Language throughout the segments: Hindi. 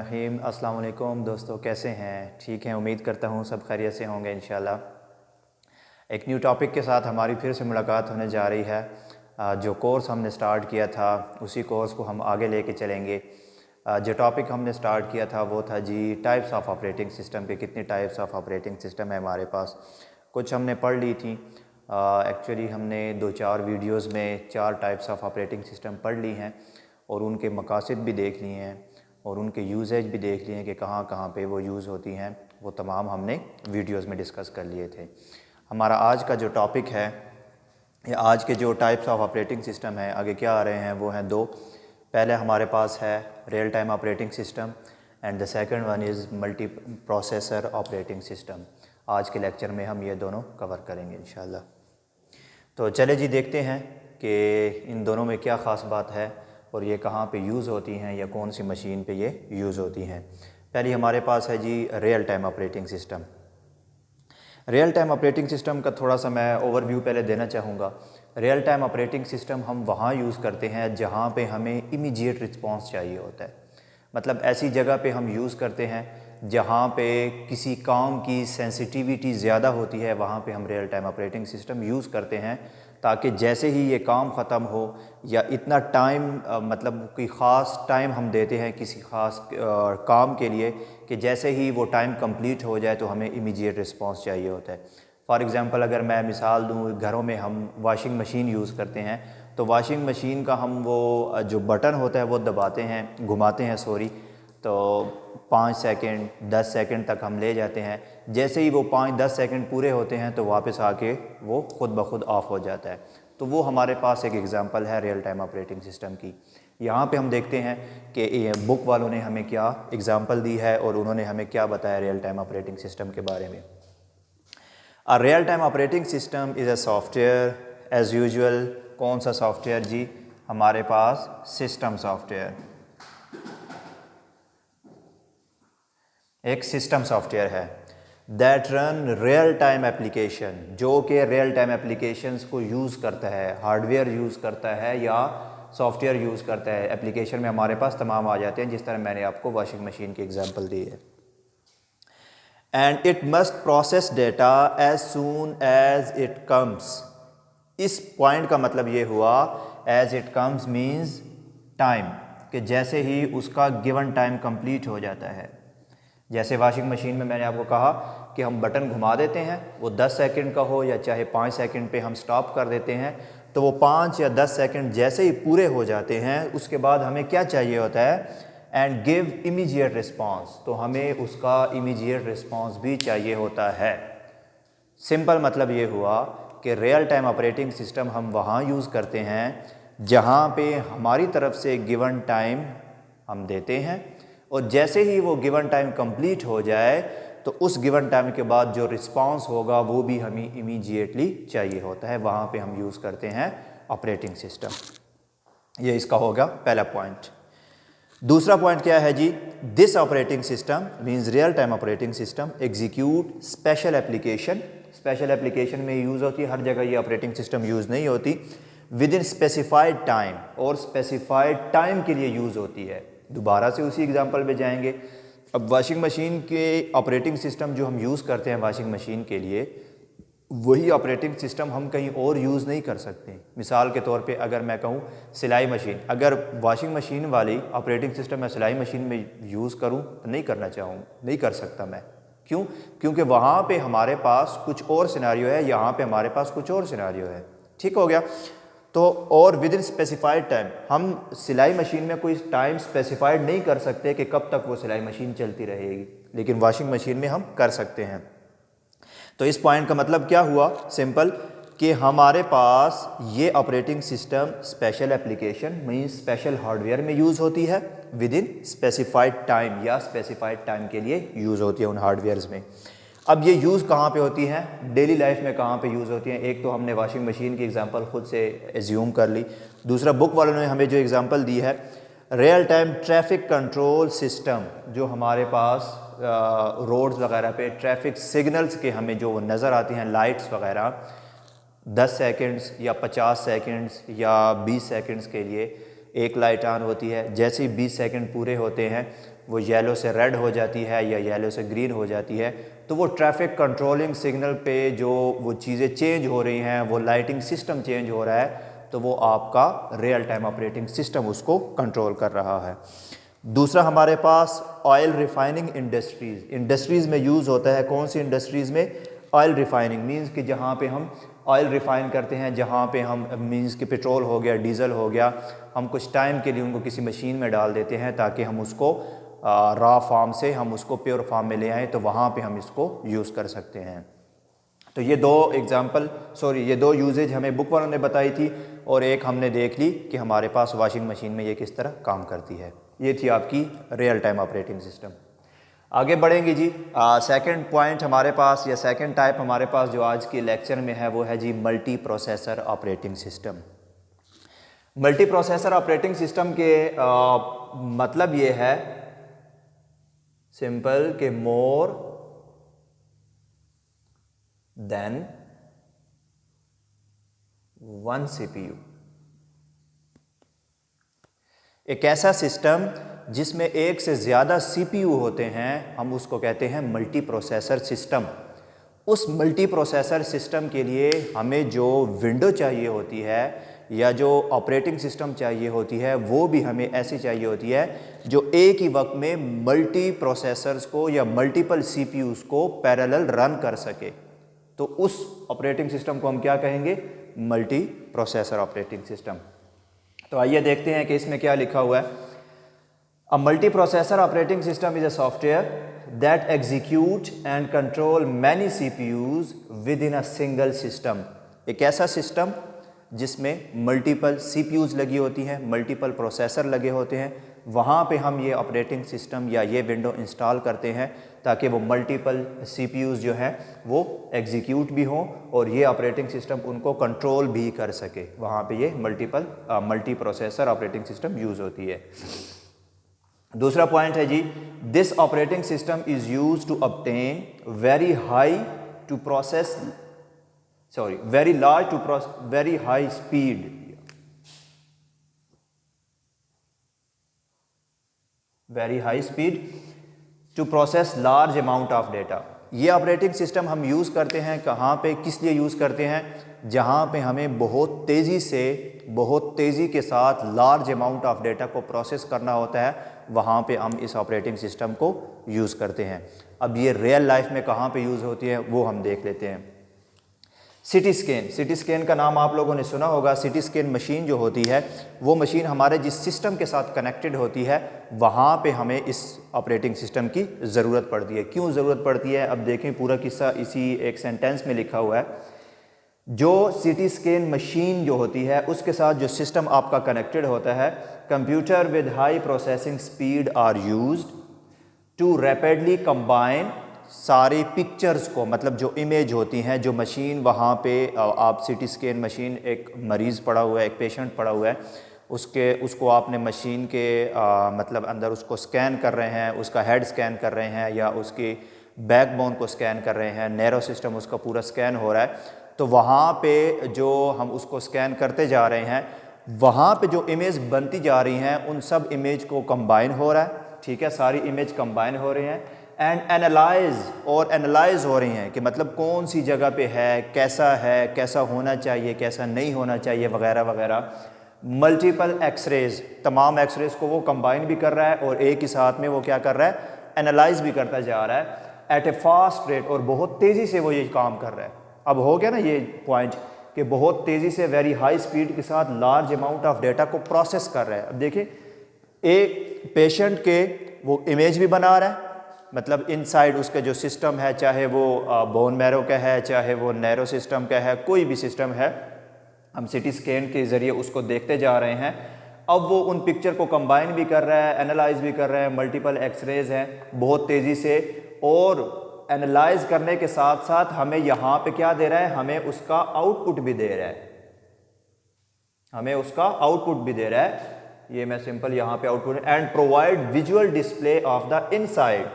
बिस्मिल्लाहिर्रहमानिर्रहीम। अस्सलाम वालेकुम दोस्तों, कैसे हैं? ठीक हैं, उम्मीद करता हूँ सब खैरियत से होंगे इंशाल्लाह। एक न्यू टॉपिक के साथ हमारी फिर से मुलाकात होने जा रही है। जो कोर्स हमने स्टार्ट किया था उसी कोर्स को हम आगे लेके चलेंगे। जो टॉपिक हमने स्टार्ट किया था वो था जी टाइप्स ऑफ ऑपरेटिंग सिस्टम के। कितने टाइप्स ऑफ ऑपरेटिंग सिस्टम है हमारे पास, कुछ हमने पढ़ ली थी। एक्चुअली हमने 2-4 वीडियोज़ में 4 टाइप्स ऑफ ऑपरेटिंग सिस्टम पढ़ ली हैं और उनके मकासद भी देख लिए हैं और उनके यूजेज भी देख लिए हैं कि कहाँ कहाँ पे वो यूज़ होती हैं। वो तमाम हमने वीडियोज़ में डिस्कस कर लिए थे। हमारा आज का जो टॉपिक है या आज के जो टाइप्स ऑफ ऑपरेटिंग सिस्टम है आगे क्या आ रहे हैं वो हैं 2। पहले हमारे पास है real time operating system and the second one is multi processor operating system. आज के लेक्चर में हम ये दोनों कवर करेंगे इंशाल्लाह। तो चले जी देखते हैं कि इन दोनों में क्या ख़ास बात है और ये कहाँ पे यूज़ होती हैं या कौन सी मशीन पे ये यूज़ होती हैं। पहली हमारे पास है जी real time operating system. Real time operating system का थोड़ा सा मैं ओवरव्यू पहले देना चाहूँगा। रियल टाइम ऑपरेटिंग सिस्टम हम वहाँ यूज़ करते हैं जहाँ पे हमें इमीडिएट रिस्पॉन्स चाहिए होता है। मतलब ऐसी जगह पे हम यूज़ करते हैं जहाँ पे किसी काम की सेंसिटिविटी ज़्यादा होती है, वहाँ पे हम real time operating system use करते हैं ताकि जैसे ही ये काम ख़त्म हो या इतना टाइम मतलब कोई ख़ास टाइम हम देते हैं किसी ख़ास काम के लिए कि जैसे ही वो टाइम कंप्लीट हो जाए तो हमें इमीडिएट रिस्पांस चाहिए होता है। फॉर एग्ज़ाम्पल अगर मैं मिसाल दूँ, घरों में हम वॉशिंग मशीन यूज़ करते हैं तो वॉशिंग मशीन का हम वो जो बटन होता है वो दबाते हैं, घुमाते हैं तो 5 सेकंड 10 सेकंड तक हम ले जाते हैं। जैसे ही वो 5-10 सेकंड पूरे होते हैं तो वापस आके वो ख़ुद ब खुद ऑफ़ हो जाता है। तो वो हमारे पास एक एग्ज़ाम्पल है रियल टाइम ऑपरेटिंग सिस्टम की। यहाँ पे हम देखते हैं कि बुक वालों ने हमें क्या एग्ज़ाम्पल दी है और उन्होंने हमें क्या बताया रियल टाइम ऑपरेटिंग सिस्टम के बारे में। A real time operating system is a software as usual. कौन सा सॉफ्टवेयर जी? हमारे पास सिस्टम सॉफ्टवेयर, एक सिस्टम सॉफ्टवेयर है that run real time application, जो कि रियल टाइम एप्लीकेशंस को यूज़ करता है, हार्डवेयर यूज़ करता है या सॉफ्टवेयर यूज़ करता है। एप्लीकेशन में हमारे पास तमाम आ जाते हैं जिस तरह मैंने आपको वॉशिंग मशीन की एग्जांपल दी है। And it must process data as soon as it comes. इस पॉइंट का मतलब ये हुआ as it comes means time, कि जैसे ही उसका गिवन टाइम कंप्लीट हो जाता है। जैसे वॉशिंग मशीन में मैंने आपको कहा कि हम बटन घुमा देते हैं, वो 10 सेकंड का हो या चाहे 5 सेकंड पे हम स्टॉप कर देते हैं, तो वो 5 या 10 सेकंड जैसे ही पूरे हो जाते हैं उसके बाद हमें क्या चाहिए होता है? And give immediate response. तो हमें उसका इमीडिएट रिस्पांस भी चाहिए होता है। सिंपल मतलब ये हुआ कि रियल टाइम ऑपरेटिंग सिस्टम हम वहाँ यूज़ करते हैं जहाँ पे हमारी तरफ से गिवन टाइम हम देते हैं और जैसे ही वो गिवन टाइम कंप्लीट हो जाए तो उस गिवन टाइम के बाद जो रिस्पांस होगा वो भी हमें इमीडिएटली चाहिए होता है। वहाँ पे हम यूज़ करते हैं ऑपरेटिंग सिस्टम। ये इसका होगा पहला पॉइंट। दूसरा पॉइंट क्या है जी? This operating system means real time operating system execute special application. Special application में यूज़ होती है, हर जगह ये ऑपरेटिंग सिस्टम यूज़ नहीं होती। विद इन स्पेसिफाइड टाइम, और स्पेसिफाइड टाइम के लिए यूज़ होती है। दोबारा से उसी एग्जांपल पे जाएंगे। अब वॉशिंग मशीन के ऑपरेटिंग सिस्टम जो हम यूज़ करते हैं वॉशिंग मशीन के लिए, वही ऑपरेटिंग सिस्टम हम कहीं और यूज़ नहीं कर सकते। मिसाल के तौर पे अगर मैं कहूँ सिलाई मशीन, अगर वॉशिंग मशीन वाली ऑपरेटिंग सिस्टम मैं सिलाई मशीन में यूज़ करूँ तो नहीं करना चाहूँ, नहीं कर सकता मैं। क्यों? क्योंकि वहाँ पे हमारे पास कुछ और सिनारियो है, यहाँ पे हमारे पास कुछ और सिनारियो है। ठीक हो गया? तो और विद इन स्पेसिफाइड टाइम, हम सिलाई मशीन में कोई टाइम स्पेसिफाइड नहीं कर सकते कि कब तक वो सिलाई मशीन चलती रहेगी, लेकिन वॉशिंग मशीन में हम कर सकते हैं। तो इस पॉइंट का मतलब क्या हुआ? सिंपल कि हमारे पास ये operating system special application means special hardware में यूज़ होती है विद इन स्पेसिफाइड टाइम, या स्पेसिफाइड टाइम के लिए यूज़ होती है उन हार्डवेयर्स में। अब ये यूज़ कहाँ पे होती है? डेली लाइफ में कहाँ पे यूज़ होती हैं? एक तो हमने वॉशिंग मशीन की एग्जांपल खुद से एज्यूम कर ली। दूसरा, बुक वालों ने हमें जो एग्जांपल दी है real time traffic control system, जो हमारे पास रोड्स वगैरह पे ट्रैफिक सिग्नल्स के हमें जो नज़र आती हैं लाइट्स वगैरह, 10 सेकंड्स या 50 सेकंड्स या 20 सेकंड्स के लिए एक लाइट ऑन होती है। जैसे ही 20 सेकंड पूरे होते हैं वो येलो से रेड हो जाती है या येलो से ग्रीन हो जाती है, तो वो ट्रैफिक कंट्रोलिंग सिग्नल पे जो वो चीज़ें चेंज हो रही हैं, वो लाइटिंग सिस्टम चेंज हो रहा है, तो वो आपका रियल टाइम ऑपरेटिंग सिस्टम उसको कंट्रोल कर रहा है। दूसरा हमारे पास ऑयल रिफाइनिंग इंडस्ट्रीज़ में यूज़ होता है। कौन सी इंडस्ट्रीज़ में? ऑयल रिफाइनिंग मींस कि जहाँ पे हम ऑयल रिफ़ाइन करते हैं, जहाँ पे हम मींस कि पेट्रोल हो गया, डीज़ल हो गया, हम कुछ टाइम के लिए उनको किसी मशीन में डाल देते हैं ताकि हम उसको रॉ फार्म से हम उसको प्योर फार्म में ले आएँ, तो वहाँ पे हम इसको यूज़ कर सकते हैं। तो ये दो यूजेज हमें बुक वालों ने बताई थी और एक हमने देख ली कि हमारे पास वॉशिंग मशीन में ये किस तरह काम करती है। ये थी आपकी रियल टाइम ऑपरेटिंग सिस्टम। आगे बढ़ेंगे जी। सेकंड पॉइंट हमारे पास या सेकंड टाइप हमारे पास जो आज के लेक्चर में है वो है जी multi processor operating system. Multi processor operating system के मतलब ये है सिंपल कि मोर देन वन सीपीयू। एक ऐसा सिस्टम जिसमें एक से ज़्यादा सीपीयू होते हैं, हम उसको कहते हैं मल्टी प्रोसेसर सिस्टम। उस मल्टी प्रोसेसर सिस्टम के लिए हमें जो विंडो चाहिए होती है या जो ऑपरेटिंग सिस्टम चाहिए होती है वो भी हमें ऐसी चाहिए होती है जो एक ही वक्त में मल्टी प्रोसेसर्स को या मल्टीपल सीपीयूज़ को पैरेलल रन कर सके। तो उस ऑपरेटिंग सिस्टम को हम क्या कहेंगे? Multi processor operating system. तो आइए देखते हैं कि इसमें क्या लिखा हुआ है। A multiprocessor operating system is a software that executes and control many CPUs within a single system। एक ऐसा सिस्टम जिसमें मल्टीपल CPUs लगी होती हैं, मल्टीपल प्रोसेसर लगे होते हैं, वहाँ पे हम ये ऑपरेटिंग सिस्टम या ये विंडो इंस्टॉल करते हैं ताकि वो मल्टीपल CPUs जो हैं वो एग्जीक्यूट भी हों और ये ऑपरेटिंग सिस्टम उनको कंट्रोल भी कर सके। वहाँ पे ये multi processor operating system use होती है। दूसरा पॉइंट है जी, this operating system is use to obtain very high speed to process large amount of data. ये ऑपरेटिंग सिस्टम हम यूज़ करते हैं कहाँ पे, किस लिए यूज़ करते हैं? जहाँ पे हमें बहुत तेज़ी के साथ लार्ज अमाउंट ऑफ डेटा को प्रोसेस करना होता है, वहाँ पे हम इस ऑपरेटिंग सिस्टम को यूज़ करते हैं। अब ये रियल लाइफ में कहाँ पे यूज़ होती है वो हम देख लेते हैं। सिटी स्कैन का नाम आप लोगों ने सुना होगा। सिटी स्कैन मशीन जो होती है वो मशीन हमारे जिस सिस्टम के साथ कनेक्टेड होती है वहाँ पे हमें इस ऑपरेटिंग सिस्टम की ज़रूरत पड़ती है। क्यों ज़रूरत पड़ती है? अब देखें, पूरा किस्सा इसी एक सेंटेंस में लिखा हुआ है। जो सिटी स्कैन मशीन जो होती है उसके साथ जो सिस्टम आपका कनेक्टेड होता है, computer with high processing speed are used to rapidly combine सारी पिक्चर्स को, मतलब जो इमेज होती हैं, जो मशीन वहाँ पे आप सिटी स्कैन मशीन, एक मरीज़ पड़ा हुआ है, एक पेशेंट पड़ा हुआ है, उसको आपने मशीन के मतलब अंदर उसको स्कैन कर रहे हैं, उसका हेड स्कैन कर रहे हैं या उसकी बैकबोन को स्कैन कर रहे हैं, नैरो सिस्टम उसका पूरा स्कैन हो रहा है। तो वहाँ पे जो हम उसको स्कैन करते जा रहे हैं, वहाँ पे जो इमेज बनती जा रही हैं उन सब इमेज को कंबाइन हो रहा है। ठीक है, सारी इमेज कंबाइन हो रही हैं एंड एनालाइज हो रही हैं कि मतलब कौन सी जगह पे है, कैसा होना चाहिए, कैसा नहीं होना चाहिए, वगैरह वगैरह। मल्टीपल एक्सरेज, तमाम एक्सरेज को वो कंबाइन भी कर रहा है और एक ही साथ में वो क्या कर रहा है? एनालाइज भी करता जा रहा है एट ए फास्ट रेट, और बहुत तेज़ी से वो ये काम कर रहा है। अब हो गया ना ये पॉइंट कि बहुत तेज़ी से वेरी हाई स्पीड के साथ लार्ज अमाउंट ऑफ डेटा को प्रोसेस कर रहा है। अब देखिए, एक पेशेंट के वो इमेज भी बना रहा है, मतलब इनसाइड उसका जो सिस्टम है, चाहे वो बोन मैरो का है, चाहे वो नैरो सिस्टम का है, कोई भी सिस्टम है, हम सिटी स्कैन के ज़रिए उसको देखते जा रहे हैं। अब वो उन पिक्चर को कंबाइन भी कर रहा है, एनालाइज भी कर रहा है, मल्टीपल एक्सरेज हैं बहुत तेज़ी से, और एनालाइज करने के साथ साथ हमें यहाँ पे क्या दे रहा है? हमें उसका आउटपुट भी दे रहा है। ये मैं सिंपल यहाँ पे output, and provide visual display of the inside,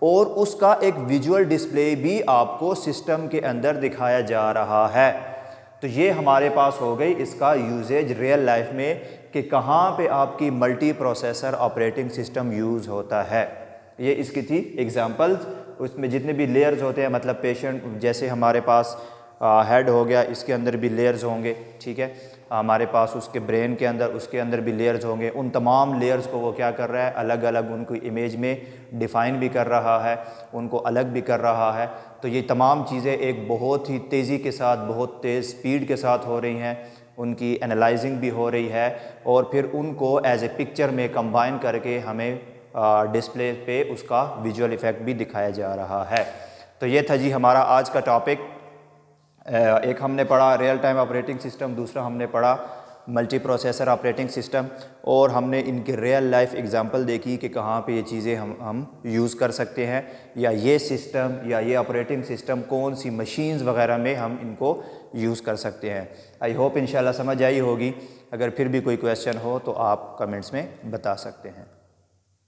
और उसका एक विजुअल डिस्प्ले भी आपको सिस्टम के अंदर दिखाया जा रहा है। तो ये हमारे पास हो गई इसका यूजेज रियल लाइफ में कि कहाँ पे आपकी multi processor operating system use होता है। ये इसकी थी एग्जांपल्स। उसमें जितने भी लेयर्स होते हैं, मतलब पेशेंट जैसे हमारे पास हेड हो गया, इसके अंदर भी लेयर्स होंगे, ठीक है। हमारे पास उसके ब्रेन के अंदर, उसके अंदर भी लेयर्स होंगे। उन तमाम लेयर्स को वो क्या कर रहा है, अलग अलग उनको इमेज में डिफ़ाइन भी कर रहा है, उनको अलग भी कर रहा है। तो ये तमाम चीज़ें एक बहुत ही तेज़ी के साथ, बहुत तेज़ स्पीड के साथ हो रही हैं, उनकी एनालाइजिंग भी हो रही है और फिर उनको एज ए पिक्चर में कंबाइन करके हमें डिस्प्ले पे उसका विजुअल इफ़ेक्ट भी दिखाया जा रहा है। तो ये था जी हमारा आज का टॉपिक। एक हमने पढ़ा रियल टाइम ऑपरेटिंग सिस्टम, दूसरा हमने पढ़ा मल्टी प्रोसेसर ऑपरेटिंग सिस्टम, और हमने इनके रियल लाइफ एग्जांपल देखी कि कहाँ पे ये चीज़ें हम यूज़ कर सकते हैं, या ये सिस्टम या ये ऑपरेटिंग सिस्टम कौन सी मशीन्स वगैरह में हम इनको यूज़ कर सकते हैं। आई होप इंशाल्लाह समझ आई होगी। अगर फिर भी कोई क्वेश्चन हो तो आप कमेंट्स में बता सकते हैं।